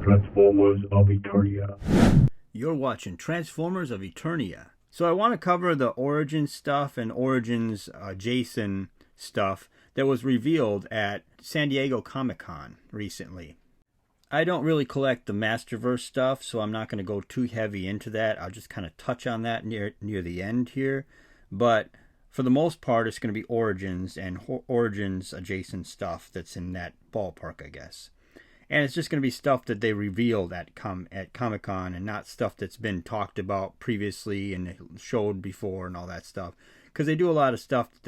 Transformers of Eternia. You're watching Transformers of Eternia. So I want to cover the Origins stuff and Origins Jason stuff that was revealed at San Diego Comic-Con recently. I don't really collect the Masterverse stuff, so I'm not going to go too heavy into that. I'll just kind of touch on that near the end here. But for the most part, it's going to be Origins and Origins adjacent stuff that's in that ballpark, I guess. And it's just going to be stuff that they revealed at Comic-Con and not stuff that's been talked about previously and showed before and all that stuff. Because they do a lot of stuff that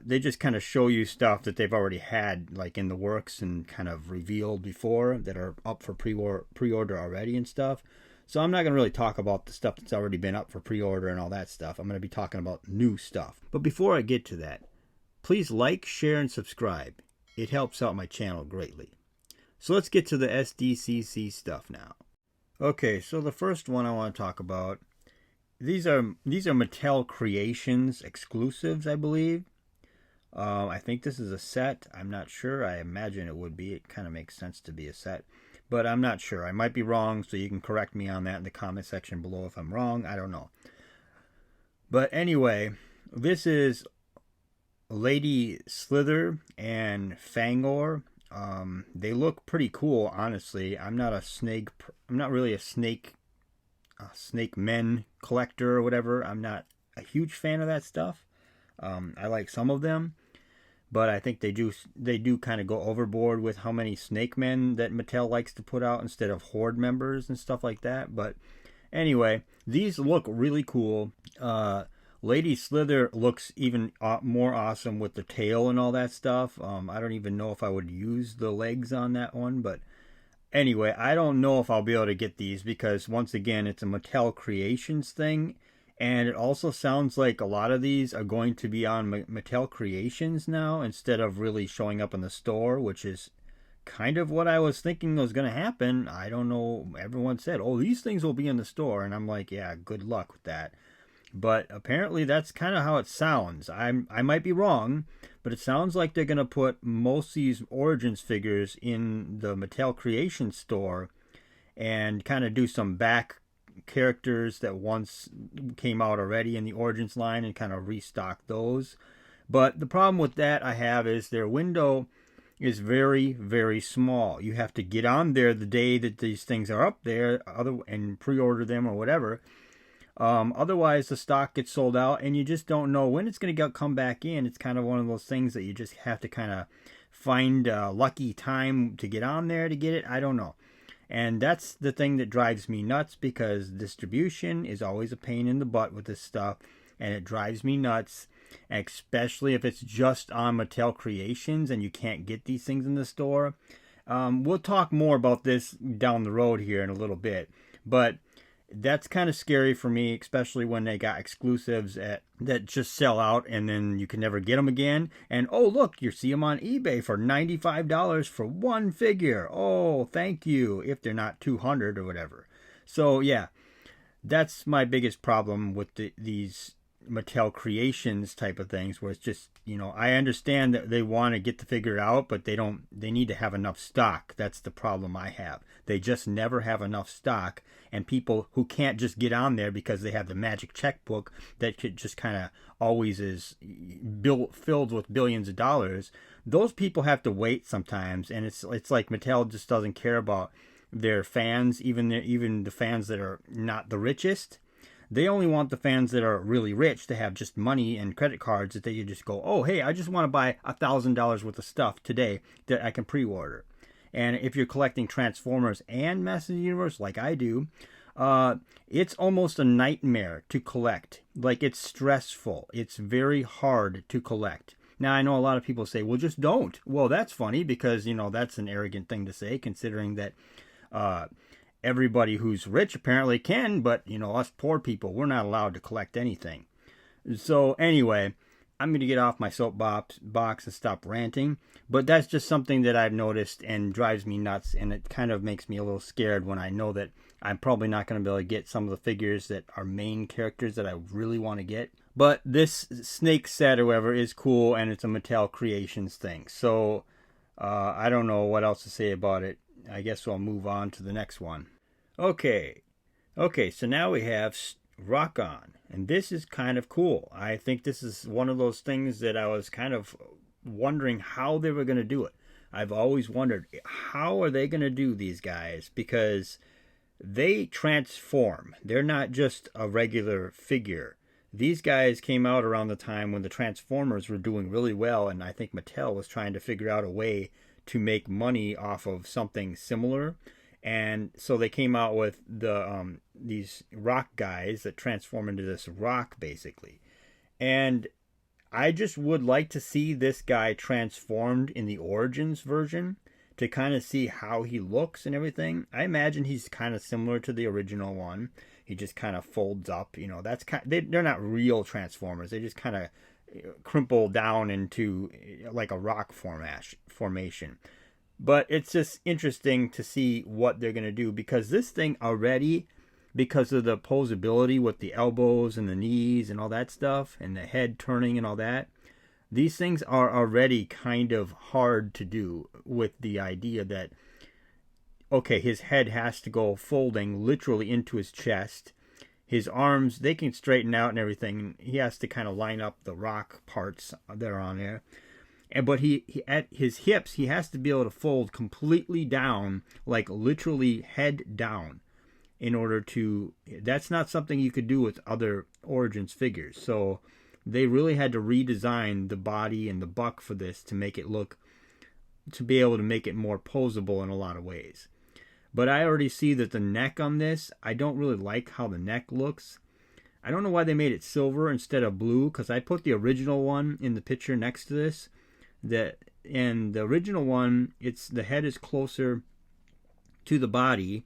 they just kind of show you stuff that they've already had like in the works and kind of revealed before that are up for pre-order already and stuff. So I'm not going to really talk about the stuff that's already been up for pre-order and all that stuff. I'm going to be talking about new stuff. But before I get to that, please like, share, and subscribe. It helps out my channel greatly. So let's get to the SDCC stuff now. Okay, so the first one I want to talk about, these are Mattel Creations exclusives, I believe. I think this is a set. I'm not sure. I imagine it would be. It kind of makes sense to be a set. But I'm not sure. I might be wrong, so you can correct me on that in the comment section below if I'm wrong. I don't know. But anyway, this is Lady Slither and Fangor. They look pretty cool, honestly. I'm not really a snake men collector or whatever. I'm not a huge fan of that stuff. I like some of them, but I think they do kind of go overboard with how many snake men that Mattel likes to put out instead of horde members and stuff like that. But anyway, these look really cool. Lady Slither looks even more awesome with the tail and all that stuff. I don't even know if I would use the legs on that one, but anyway, I don't know if I'll be able to get these because once again, it's a Mattel Creations thing, and it also sounds like a lot of these are going to be on Mattel Creations now instead of really showing up in the store, which is kind of what I was thinking was going to happen. I don't know. Everyone said, "Oh, these things will be in the store," and I'm like, "Yeah, good luck with that." But apparently that's kind of how it sounds. I might be wrong, but it sounds like they're going to put most of these Origins figures in the Mattel Creations store and kind of do some back characters that once came out already in the Origins line and kind of restock those. But the problem with that I have is their window is very, very small. You have to get on there the day that these things are up there and pre-order them or whatever. Otherwise, the stock gets sold out, and you just don't know when it's going to come back in. It's kind of one of those things that you just have to kind of find a lucky time to get on there to get it. I don't know. And that's the thing that drives me nuts because distribution is always a pain in the butt with this stuff, and it drives me nuts, especially if it's just on Mattel Creations and you can't get these things in the store. We'll talk more about this down the road here in a little bit, but that's kind of scary for me, especially when they got exclusives that just sell out and then you can never get them again. And oh, look, you see them on eBay for $95 for one figure. Oh, thank you, if they're not 200 or whatever. So yeah, that's my biggest problem with these Mattel Creations type of things, where it's just, you know, I understand that they want to get the figure out, but they need to have enough stock. That's the problem I have. They just never have enough stock, and people who can't just get on there because they have the magic checkbook that could just kind of always is filled with billions of dollars, those people have to wait sometimes, and it's like Mattel just doesn't care about their fans, even the fans that are not the richest. They only want the fans that are really rich to have just money and credit cards that they can just go, oh, hey, I just want to buy $1,000 worth of stuff today that I can pre-order. And if you're collecting Transformers and Masters of the Universe like I do, it's almost a nightmare to collect. Like, it's stressful. It's very hard to collect. Now, I know a lot of people say, well, just don't. Well, that's funny because, you know, that's an arrogant thing to say, considering that everybody who's rich apparently can, but, you know, us poor people, we're not allowed to collect anything. So anyway, I'm going to get off my soapbox and stop ranting, but that's just something that I've noticed and drives me nuts, and it kind of makes me a little scared when I know that I'm probably not going to be able to get some of the figures that are main characters that I really want to get. But this snake set or whatever is cool, and it's a Mattel Creations thing. So I don't know what else to say about it. I guess I'll move on to the next one. Okay, so now we have Rock On, and this is kind of cool. I think this is one of those things that I was kind of wondering how they were going to do it. I've always wondered, how are they going to do these guys? Because they transform. They're not just a regular figure. These guys came out around the time when the Transformers were doing really well, and I think Mattel was trying to figure out a way to make money off of something similar. And so they came out with these rock guys that transform into this rock, basically. And I just would like to see this guy transformed in the Origins version to kind of see how he looks and everything. I imagine he's kind of similar to the original one. He just kind of folds up, you know. That's they're not real Transformers. They just kind of crumple down into like a rock formation. But it's just interesting to see what they're going to do, because this thing already, because of the posability with the elbows and the knees and all that stuff and the head turning and all that, these things are already kind of hard to do, with the idea that, okay, his head has to go folding literally into his chest. His arms, they can straighten out and everything. He has to kind of line up the rock parts that are on there. But he at his hips, he has to be able to fold completely down, like literally head down, in order to... That's not something you could do with other Origins figures. So they really had to redesign the body and the buck for this to make it look... to be able to make it more posable in a lot of ways. But I already see that the neck on this, I don't really like how the neck looks. I don't know why they made it silver instead of blue, because I put the original one in the picture next to this. And the original one, the head is closer to the body,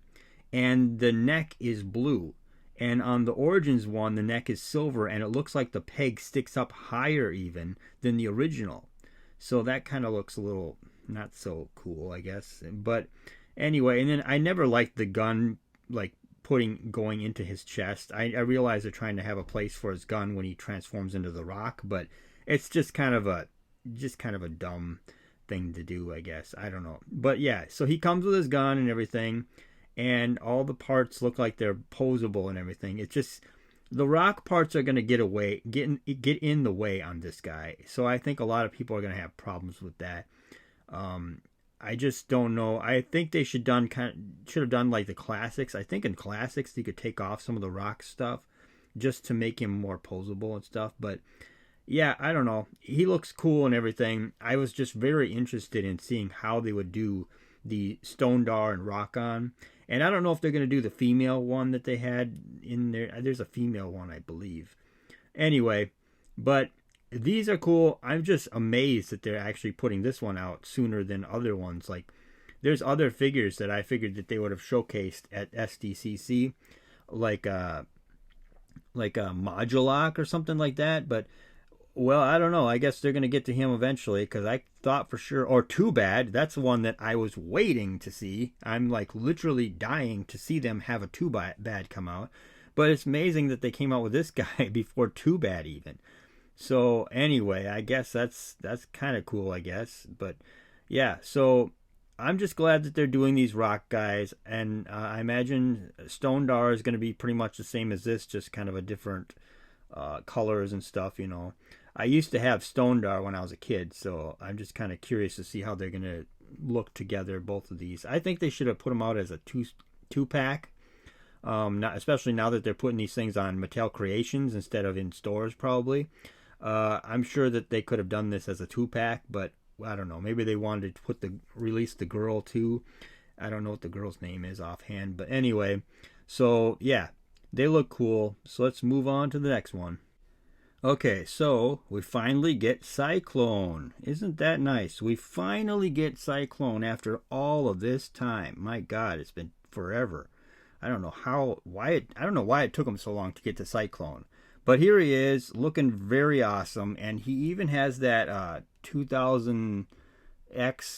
and the neck is blue. And on the Origins one, the neck is silver, and it looks like the peg sticks up higher even than the original. So that kind of looks a little not so cool, I guess. But anyway, and then I never liked the gun, like going into his chest. I realize they're trying to have a place for his gun when he transforms into the rock, but it's just kind of a dumb thing to do, I guess. I don't know. But yeah, so he comes with his gun and everything, and all the parts look like they're posable and everything. It's just the rock parts are going to get in the way on this guy. So I think a lot of people are going to have problems with that. I just don't know. I think they should have done like the classics. I think in classics they could take off some of the rock stuff just to make him more posable and stuff. But yeah, I don't know. He looks cool and everything. I was just very interested in seeing how they would do the Stondar and Rock-On. And I don't know if they're going to do the female one that they had in there. There's a female one, I believe. Anyway, but these are cool. I'm just amazed that they're actually putting this one out sooner than other ones. Like, there's other figures that I figured that they would have showcased at SDCC, like a Modulok or something like that. But well, I don't know. I guess they're going to get to him eventually, because I thought for sure... Or Too Bad. That's the one that I was waiting to see. I'm like literally dying to see them have a Too Bad come out. But it's amazing that they came out with this guy before Too Bad even. So anyway, I guess that's kind of cool, I guess. But yeah, so I'm just glad that they're doing these rock guys. And I imagine Stondar is going to be pretty much the same as this, just kind of a different colors and stuff, you know. I used to have Stondar when I was a kid, so I'm just kind of curious to see how they're going to look together, both of these. I think they should have put them out as a two-pack, especially now that they're putting these things on Mattel Creations instead of in stores, probably. I'm sure that they could have done this as a two-pack, but I don't know. Maybe they wanted to release the girl, too. I don't know what the girl's name is offhand, but anyway. So, yeah, they look cool. So let's move on to the next one. Okay, so we finally get Cyclone. Isn't that nice? We finally get Cyclone after all of this time. My God, it's been forever. I don't know why it took them so long to get to Cyclone. But here he is, looking very awesome, and he even has that 2000X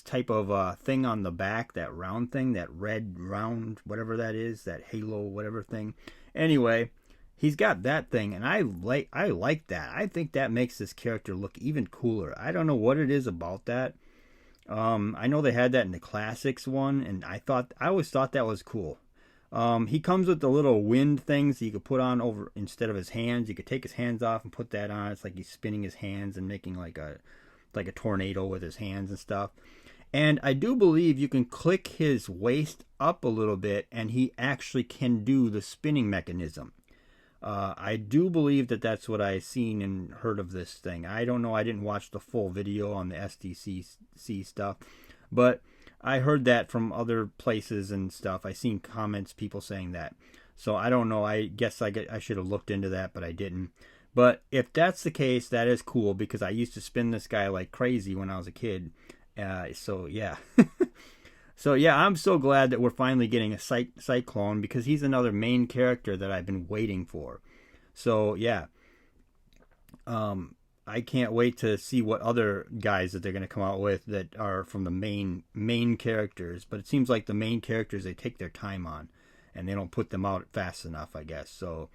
type of thing on the back, that round thing, that red round, whatever that is, that halo, whatever thing. Anyway, he's got that thing, and I like that. I think that makes this character look even cooler. I don't know what it is about that. I know they had that in the classics one, and I always thought that was cool. He comes with the little wind things that you could put on over instead of his hands. You could take his hands off and put that on. It's like he's spinning his hands and making like a tornado with his hands and stuff. And I do believe you can click his waist up a little bit, and he actually can do the spinning mechanism. I do believe that that's what I seen and heard of this thing. I don't know. I didn't watch the full video on the SDCC stuff, but I heard that from other places and stuff. I seen comments, people saying that. So I don't know. I guess I should have looked into that, but I didn't. But if that's the case, that is cool, because I used to spin this guy like crazy when I was a kid. So yeah. So yeah, I'm so glad that we're finally getting a Cyclone, because he's another main character that I've been waiting for. So yeah, I can't wait to see what other guys that they're going to come out with that are from the main characters. But it seems like the main characters, they take their time on, and they don't put them out fast enough, I guess. So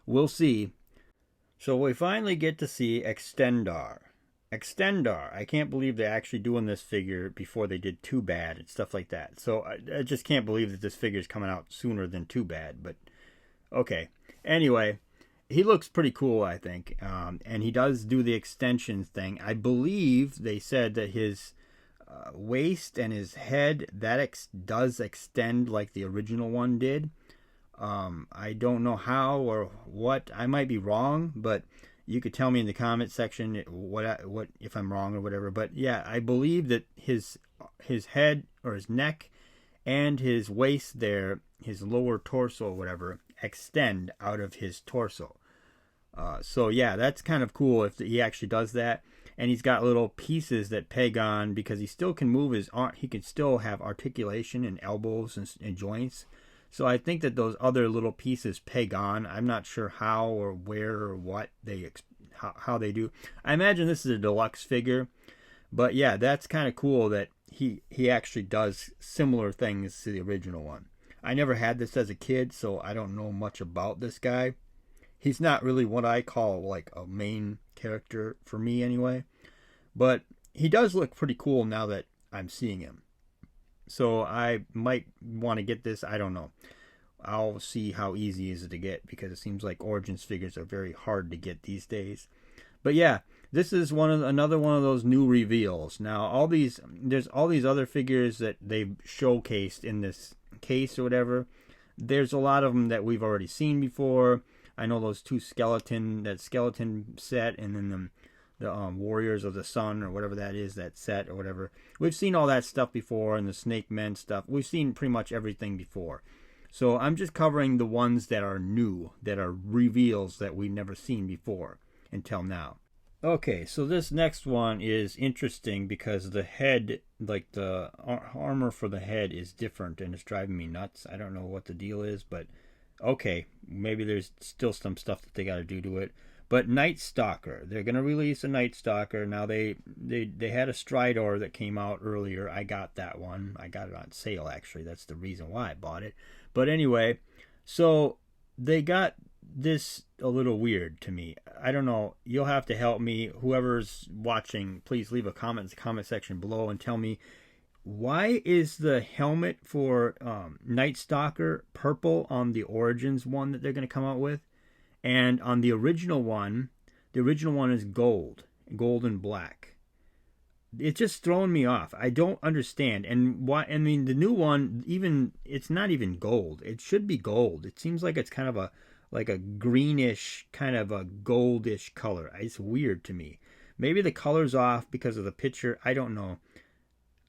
we'll see. So we finally get to see Extendar. I can't believe they're actually doing this figure before they did Too Bad and stuff like that. So I just can't believe that this figure is coming out sooner than Too Bad. But okay. Anyway, he looks pretty cool, I think. And he does do the extension thing. I believe they said that his waist and his head, that does extend like the original one did. I don't know how or what. I might be wrong, but you could tell me in the comment section what if I'm wrong or whatever. But yeah, I believe that his head or his neck and his waist there, his lower torso or whatever, extend out of his torso. So yeah, that's kind of cool if he actually does that. And he's got little pieces that peg on, because he still can move his arm. He can still have articulation in elbows and joints. So I think that those other little pieces peg on. I'm not sure how or where or what how they do. I imagine this is a deluxe figure. But yeah, that's kind of cool that he actually does similar things to the original one. I never had this as a kid, so I don't know much about this guy. He's not really what I call like a main character for me anyway. But he does look pretty cool now that I'm seeing him. So I might want to get this. I don't know. I'll see how easy is it to get, because it seems like Origins figures are very hard to get these days. But yeah, this is another one of those new reveals. Now there's all these other figures that they've showcased in this case or whatever. There's a lot of them that we've already seen before. I know those two skeleton set, and then the Warriors of the Sun or whatever that is, that set or whatever. We've seen all that stuff before, and the Snake Men stuff. We've seen pretty much everything before. So I'm just covering the ones that are new, that are reveals that we've never seen before until now. Okay, so this next one is interesting because the head, like the armor for the head, is different, and it's driving me nuts. I don't know what the deal is, but okay, maybe there's still some stuff that they got to do to it. But Night Stalker, they're going to release a Night Stalker. Now they had a Stridor that came out earlier. I got that one. I got it on sale, actually. That's the reason why I bought it. But anyway, so they got this a little weird to me. I don't know. You'll have to help me. Whoever's watching, please leave a comment in the comment section below and tell me, why is the helmet for Night Stalker purple on the Origins one that they're going to come out with? And on the original one is gold and black. It's just throwing me off. I don't understand. And why? I mean, the new one, it's not even gold. It should be gold. It seems like it's kind of like a greenish, kind of a goldish color. It's weird to me. Maybe the color's off because of the picture. I don't know.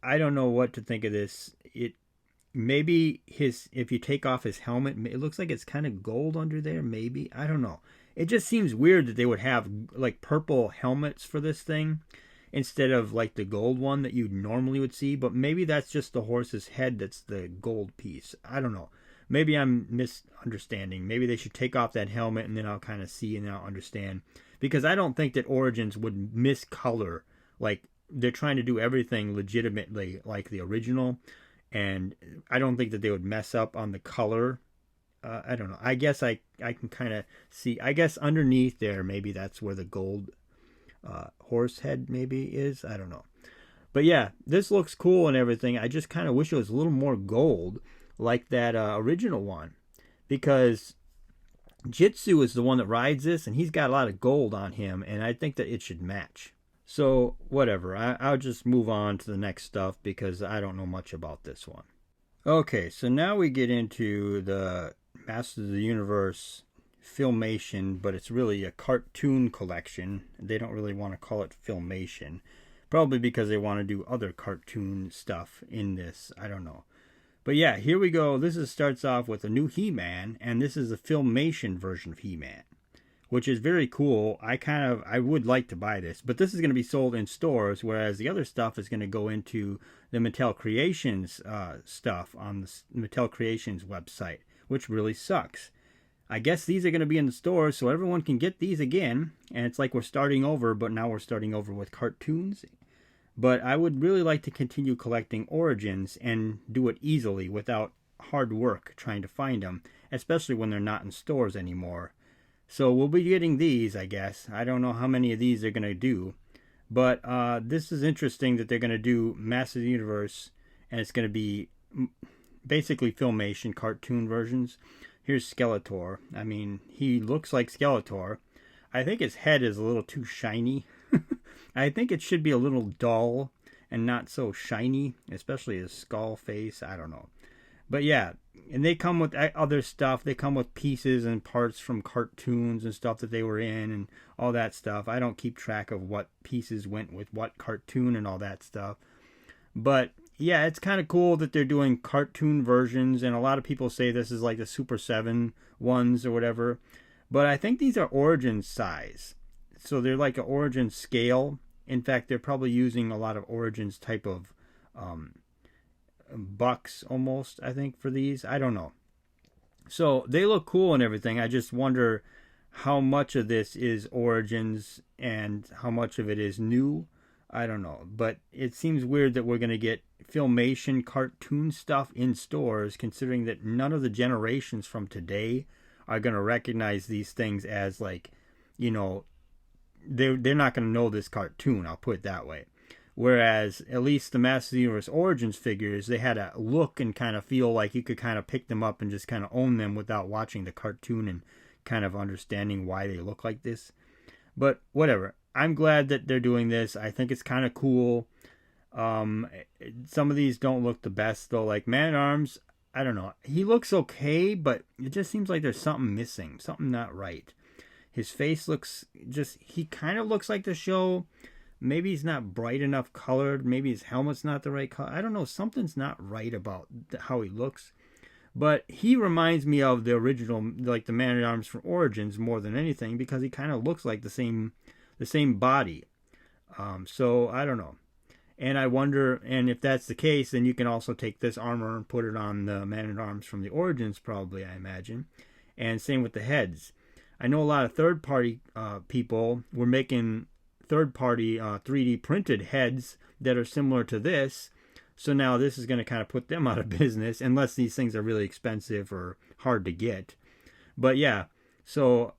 I don't know what to think of this. Maybe if you take off his helmet, it looks like it's kind of gold under there. Maybe, I don't know. It just seems weird that they would have like purple helmets for this thing instead of like the gold one that you normally would see. But maybe that's just the horse's head that's the gold piece. I don't know. Maybe I'm misunderstanding. Maybe they should take off that helmet, and then I'll kind of see and I'll understand. Because I don't think that Origins would miscolor. Like, they're trying to do everything legitimately like the original. And I don't think that they would mess up on the color. I don't know. I guess I can kind of see. I guess underneath there, maybe that's where the gold horse head maybe is. I don't know. But yeah, this looks cool and everything. I just kind of wish it was a little more gold like that original one. Because Jitsu is the one that rides this, and he's got a lot of gold on him, and I think that it should match. So, whatever. I'll just move on to the next stuff because I don't know much about this one. Okay, so now we get into the Masters of the Universe Filmation, but it's really a cartoon collection. They don't really want to call it Filmation. Probably because they want to do other cartoon stuff in this. I don't know. But yeah, here we go. This starts off with a new He-Man, and this is a Filmation version of He-Man, which is very cool. I would like to buy this, but this is going to be sold in stores, whereas the other stuff is going to go into the Mattel Creations stuff on the Mattel Creations website, which really sucks. I guess these are going to be in the stores, so everyone can get these again, and it's like we're starting over, but now we're starting over with cartoons. But I would really like to continue collecting Origins and do it easily without hard work trying to find them, especially when they're not in stores anymore. So we'll be getting these, I guess. I don't know how many of these they're going to do. But this is interesting that they're going to do Masters of the Universe, and it's going to be basically Filmation cartoon versions. Here's Skeletor. I mean, he looks like Skeletor. I think his head is a little too shiny. I think it should be a little dull and not so shiny, especially his skull face. I don't know. But yeah, and they come with other stuff. They come with pieces and parts from cartoons and stuff that they were in and all that stuff. I don't keep track of what pieces went with what cartoon and all that stuff. But yeah, it's kind of cool that they're doing cartoon versions, and a lot of people say this is like the Super 7 ones or whatever. But I think these are Origin size. So they're like an Origin scale. In fact, they're probably using a lot of Origins type of bucks almost, I think, for these. I don't know. So they look cool and everything. I just wonder how much of this is Origins and how much of it is new. I don't know. But it seems weird that we're going to get Filmation cartoon stuff in stores, considering that none of the generations from today are going to recognize these things as, like, you know, they're not going to know this cartoon, I'll put it that way. Whereas at least the Masters of the Universe Origins figures, they had a look and kind of feel like you could kind of pick them up and just kind of own them without watching the cartoon and kind of understanding why they look like this. But whatever. I'm glad that they're doing this. I think it's kind of cool. Some of these don't look the best though. Like Man-at-Arms, I don't know. He looks okay, but it just seems like there's something missing. Something not right. His face looks he kind of looks like the show. Maybe he's not bright enough colored. Maybe his helmet's not the right color. I don't know. Something's not right about how he looks. But he reminds me of the original, like the Man-at-Arms from Origins more than anything, because he kind of looks like the same body. So I don't know. And I wonder, and if that's the case, then you can also take this armor and put it on the Man-at-Arms from the Origins, probably, I imagine. And same with the heads. I know a lot of third-party people were making third-party 3D printed heads that are similar to this. So now this is going to kind of put them out of business, unless these things are really expensive or hard to get. But yeah, so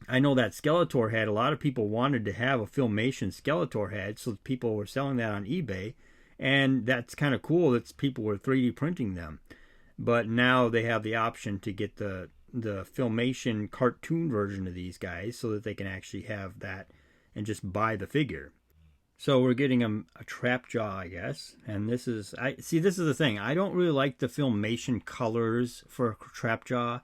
I know that Skeletor head, a lot of people wanted to have a Filmation Skeletor head, so people were selling that on eBay. And that's kind of cool that people were 3D printing them. But now they have the option to get the Filmation cartoon version of these guys so that they can actually have that and just buy the figure. So we're getting a trap jaw, I guess. And this is the thing. I don't really like the Filmation colors for trap jaw.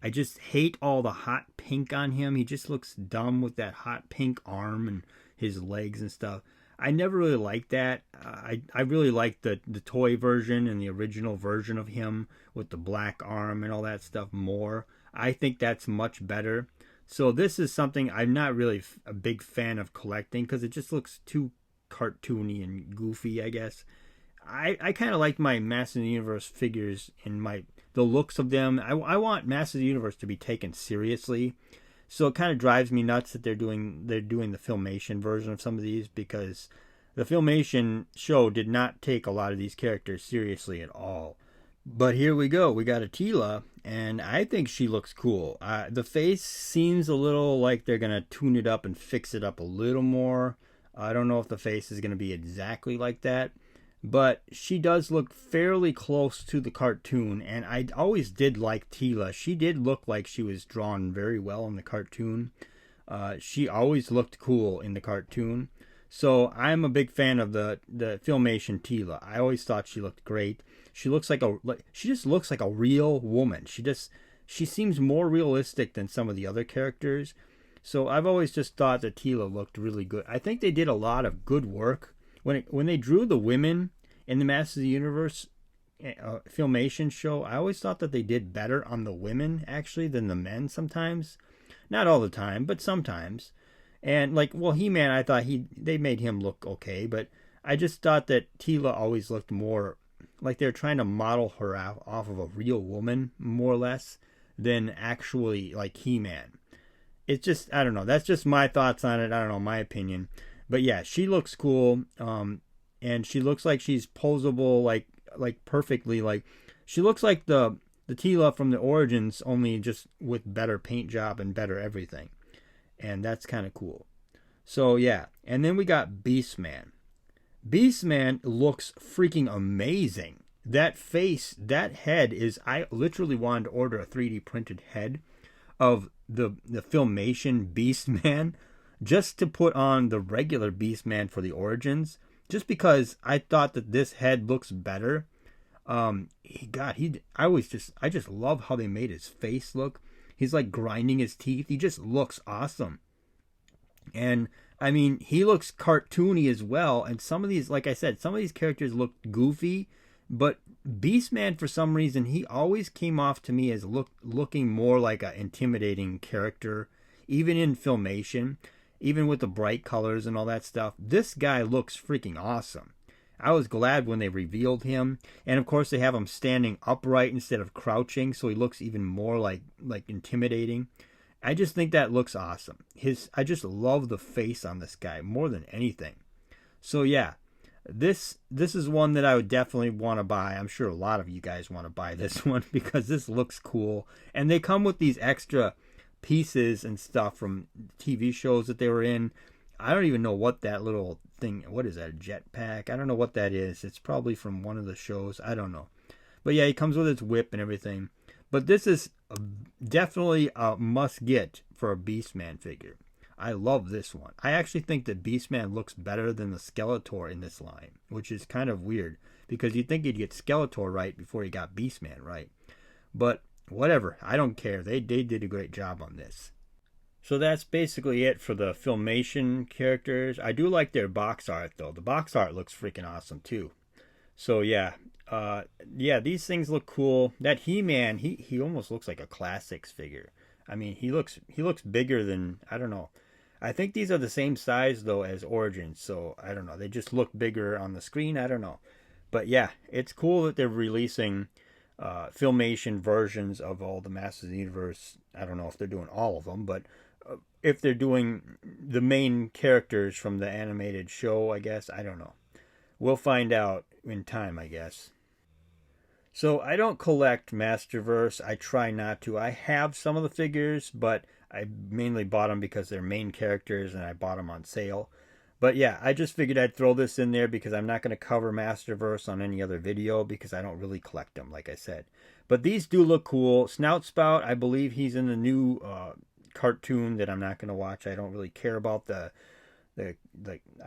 I just hate all the hot pink on him. He just looks dumb with that hot pink arm and his legs and stuff. I never really liked that. I really liked the toy version and the original version of him with the black arm and all that stuff more. I think that's much better. So this is something I'm not really a big fan of collecting because it just looks too cartoony and goofy, I guess. I kind of like my Masters of the Universe figures and the looks of them. I want Masters of the Universe to be taken seriously. So it kind of drives me nuts that they're doing the Filmation version of some of these, because the Filmation show did not take a lot of these characters seriously at all. But here we go. We got Attila, and I think she looks cool. The face seems a little like they're going to tune it up and fix it up a little more. I don't know if the face is going to be exactly like that, but she does look fairly close to the cartoon, and I always did like Teela. She did look like she was drawn very well in the cartoon. She always looked cool in the cartoon. So I'm a big fan of the Filmation Teela. I always thought she looked great. She just looks like a real woman. She seems more realistic than some of the other characters. So I've always just thought that Teela looked really good. I think they did a lot of good work when they drew the women in the Masters of the Universe Filmation show. I always thought that they did better on the women actually than the men sometimes. Not all the time, but sometimes. And He-Man, I thought they made him look okay, but I just thought that Teela always looked more like they're trying to model her off of a real woman, more or less, than actually like He-Man. It's just, I don't know. That's just my thoughts on it. I don't know, my opinion. But yeah, she looks cool. And she looks like she's posable, like perfectly. Like she looks like the Teela from the Origins, only just with better paint job and better everything. And that's kind of cool. So yeah, and then we got Beastman. Beastman looks freaking amazing. That face, that head is, I literally wanted to order a 3D printed head of the Filmation Beastman just to put on the regular Beastman for the Origins, just because I thought that this head looks better. I just love how they made his face look. He's like grinding his teeth. He just looks awesome. And I mean, he looks cartoony as well. And some of these, like I said, some of these characters look goofy, but Beastman, for some reason, he always came off to me as looking more like an intimidating character, even in Filmation, even with the bright colors and all that stuff. This guy looks freaking awesome. I was glad when they revealed him, and of course they have him standing upright instead of crouching, so he looks even more like intimidating. I just think that looks awesome. I just love the face on this guy more than anything. So yeah, this is one that I would definitely want to buy. I'm sure a lot of you guys want to buy this one because this looks cool, and they come with these extra pieces and stuff from TV shows that they were in. I don't even know what that little thing, what is that, a jetpack? I don't know what that is. It's probably from one of the shows. I don't know. But yeah, he comes with his whip and everything. But this is definitely a must-get for a Beastman figure. I love this one. I actually think that Beastman looks better than the Skeletor in this line, which is kind of weird, because you'd think he'd get Skeletor right before he got Beastman right. But whatever, I don't care. They did a great job on this. So that's basically it for the Filmation characters. I do like their box art, though. The box art looks freaking awesome, too. So, yeah. These things look cool. That He-Man, he almost looks like a Classics figure. I mean, he looks bigger than, I don't know. I think these are the same size, though, as Origins. So, I don't know. They just look bigger on the screen. I don't know. But, yeah, it's cool that they're releasing Filmation versions of all the Masters of the Universe. I don't know if they're doing all of them, but if they're doing the main characters from the animated show, I guess. I don't know. We'll find out in time, I guess. So I don't collect Masterverse. I try not to. I have some of the figures, but I mainly bought them because they're main characters and I bought them on sale. But yeah, I just figured I'd throw this in there because I'm not going to cover Masterverse on any other video because I don't really collect them, like I said. But these do look cool. Snout Spout, I believe he's in the new cartoon that I'm not going to watch. I don't really care about I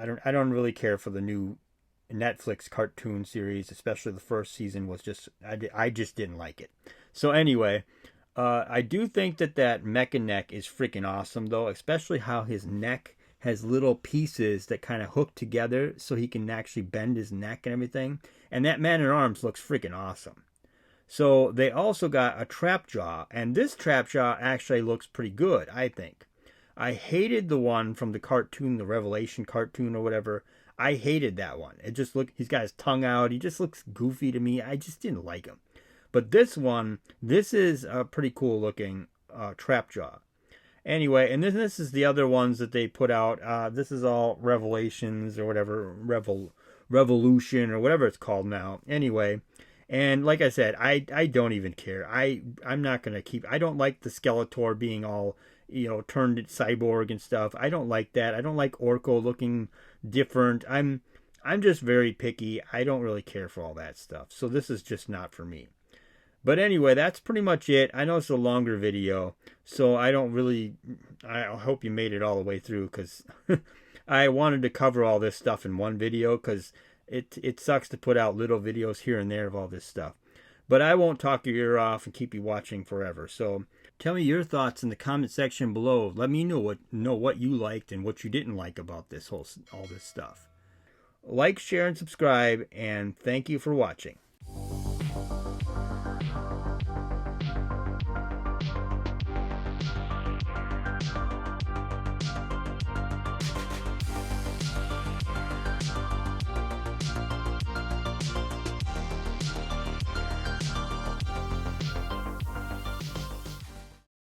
don't really care for the new Netflix cartoon series, especially the first season was just, I just didn't like it. So anyway, I do think that Mecha Neck is freaking awesome, though, especially how his neck has little pieces that kind of hook together so he can actually bend his neck and everything. And that Man-at-Arms looks freaking awesome. So they also got a Trap Jaw, and this Trap Jaw actually looks pretty good, I think. I hated the one from the cartoon, the Revelation cartoon or whatever. I hated that one. It just he's got his tongue out. He just looks goofy to me. I just didn't like him. But this one, this is a pretty cool looking Trap Jaw. Anyway, and then this is the other ones that they put out. This is all Revelations or whatever, Revolution or whatever it's called now. Anyway, and like I said, I don't even care. I'm not going to keep, I don't like the Skeletor being all, turned cyborg and stuff. I don't like that. I don't like Orko looking different. I'm just very picky. I don't really care for all that stuff. So this is just not for me. But anyway, that's pretty much it. I know it's a longer video, so I hope you made it all the way through, because I wanted to cover all this stuff in one video, because it sucks to put out little videos here and there of all this stuff. But I won't talk your ear off and keep you watching forever. So tell me your thoughts in the comment section below. Let me know what you liked and what you didn't like about all this stuff. Like, share, and subscribe, and thank you for watching.